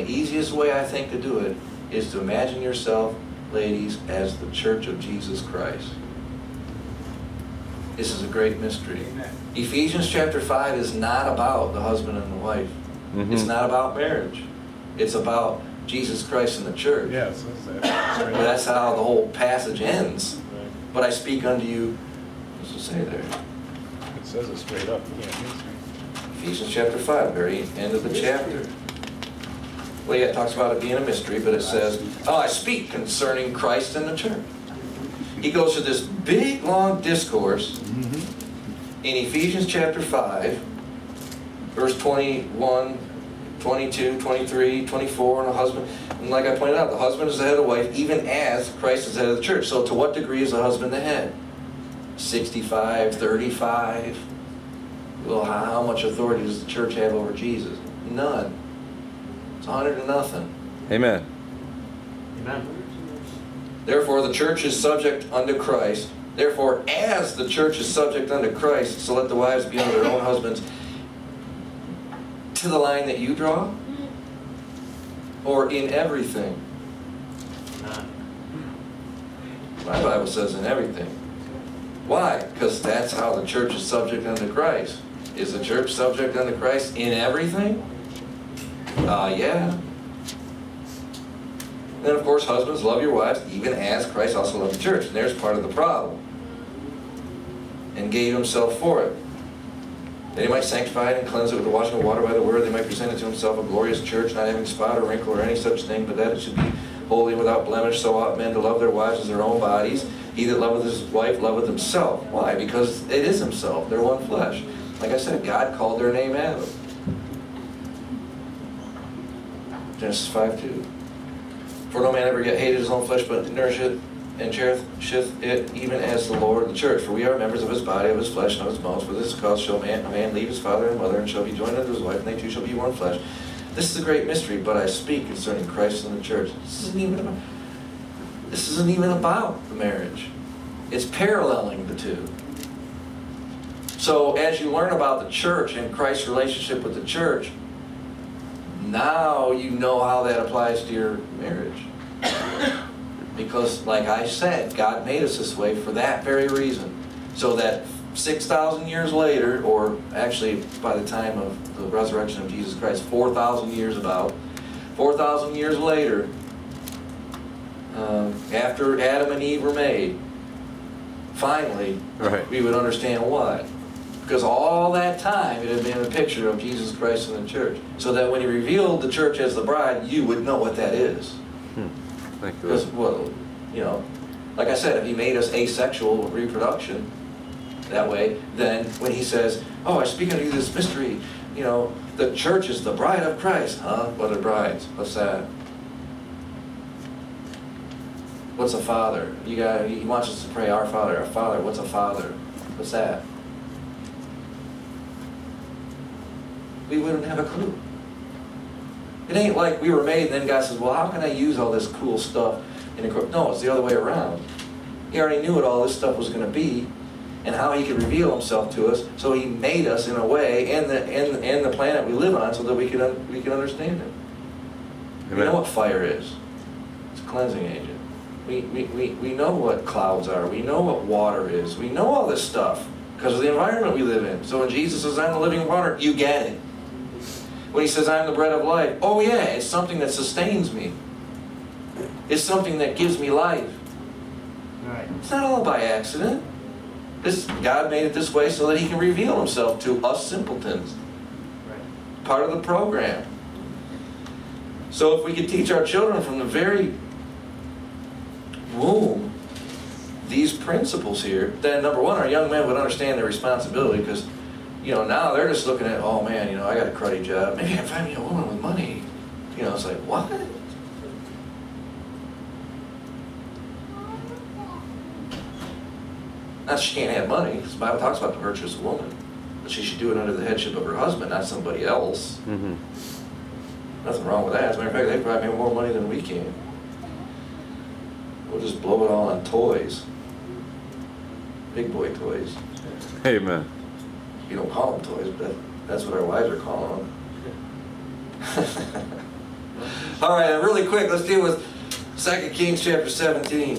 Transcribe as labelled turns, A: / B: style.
A: easiest way I think to do it is to imagine yourself, ladies, as the church of Jesus Christ. This is a great mystery.
B: Amen.
A: Ephesians chapter 5 is not about the husband and the wife.
C: Mm-hmm.
A: It's not about marriage. It's about Jesus Christ and the church.
B: Yes, that's
A: Well, that's how the whole passage ends.
B: Right.
A: But I speak unto you, what's it say there?
B: It says it straight up. You can't miss it.
A: Ephesians chapter 5, very end of the chapter. Well, yeah, it talks about it being a mystery, but it says, oh, I speak concerning Christ and the church. He goes through this big, long discourse in Ephesians chapter 5, verse 21, 22, 23, 24, and a husband. And like I pointed out, the husband is the head of the wife, even as Christ is the head of the church. So to what degree is the husband the head? 65, 35? Well, how much authority does the church have over Jesus? None. It's 100 to nothing.
C: Amen.
D: Amen.
A: Therefore, the church is subject unto Christ. Therefore, as the church is subject unto Christ, so let the wives be under their own husbands. To the line that you draw? Or in everything? My Bible says in everything. Why? Because that's how the church is subject unto Christ. Is the church subject unto Christ in everything? Yeah. Then, of course, husbands, love your wives, even as Christ also loved the church. And there's part of the problem. And gave himself for it. That he might sanctify it and cleanse it with the washing of water by the word. They might present it to himself a glorious church, not having spot or wrinkle or any such thing, but that it should be holy and without blemish. So ought men to love their wives as their own bodies. He that loveth his wife loveth himself. Why? Because it is himself. They're one flesh. Like I said, God called their name Adam. Genesis 5:2. For no man ever yet hated his own flesh, but nourisheth and cherisheth it, even as the Lord of the church. For we are members of his body, of his flesh, and of his bones. For this cause shall a man leave his father and mother, and shall be joined unto his wife, and they two shall be one flesh. This is a great mystery, but I speak concerning Christ and the church. This isn't even about the marriage. It's paralleling the two. So as you learn about the church and Christ's relationship with the church, now you know how that applies to your marriage. Because, like I said, God made us this way for that very reason. So that 6,000 years later, or actually by the time of the resurrection of Jesus Christ, 4,000 years about, 4,000 years later, after Adam and Eve were made, finally, we would understand why. Because all that time it had been a picture of Jesus Christ and the church. So that when he revealed the church as the bride, you would know what that is. Because, well, you know, like I said, if he made us asexual reproduction that way, then when he says, oh, I speak unto you this mystery, you know, the church is the bride of Christ. Huh? What are brides? What's that? What's a father? He wants us to pray, our Father, our Father. What's a father? What's that? We wouldn't have a clue. It ain't like we were made and then God says, well, how can I use all this cool stuff in a group? No, it's the other way around. He already knew what all this stuff was going to be and how he could reveal himself to us, so he made us in a way and the planet we live on so that we can understand it. Amen. We know what fire is. It's a cleansing agent. We know what clouds are. We know what water is. We know all this stuff because of the environment we live in. So when Jesus says, I'm the living water, you get it. When he says, I'm the bread of life, oh yeah, it's something that sustains me. It's something that gives me life.
D: Right.
A: It's not all by accident. God made it this way so that he can reveal himself to us simpletons.
D: Right.
A: Part of the program. So if we could teach our children from the very womb these principles here, then number one, our young men would understand their responsibility, because you know, now they're just looking at, oh man, you know, I got a cruddy job. Maybe I can find me a woman with money. You know, it's like, what? Not that she can't have money, because the Bible talks about the virtuous woman. But she should do it under the headship of her husband, not somebody else.
C: Mm-hmm.
A: Nothing wrong with that. As a matter of fact, they probably make more money than we can. We'll just blow it all on toys. Big boy toys.
C: Amen.
A: You don't call them toys, but that's what our wives are calling them. All right, and really quick, let's deal with 2 Kings chapter 17.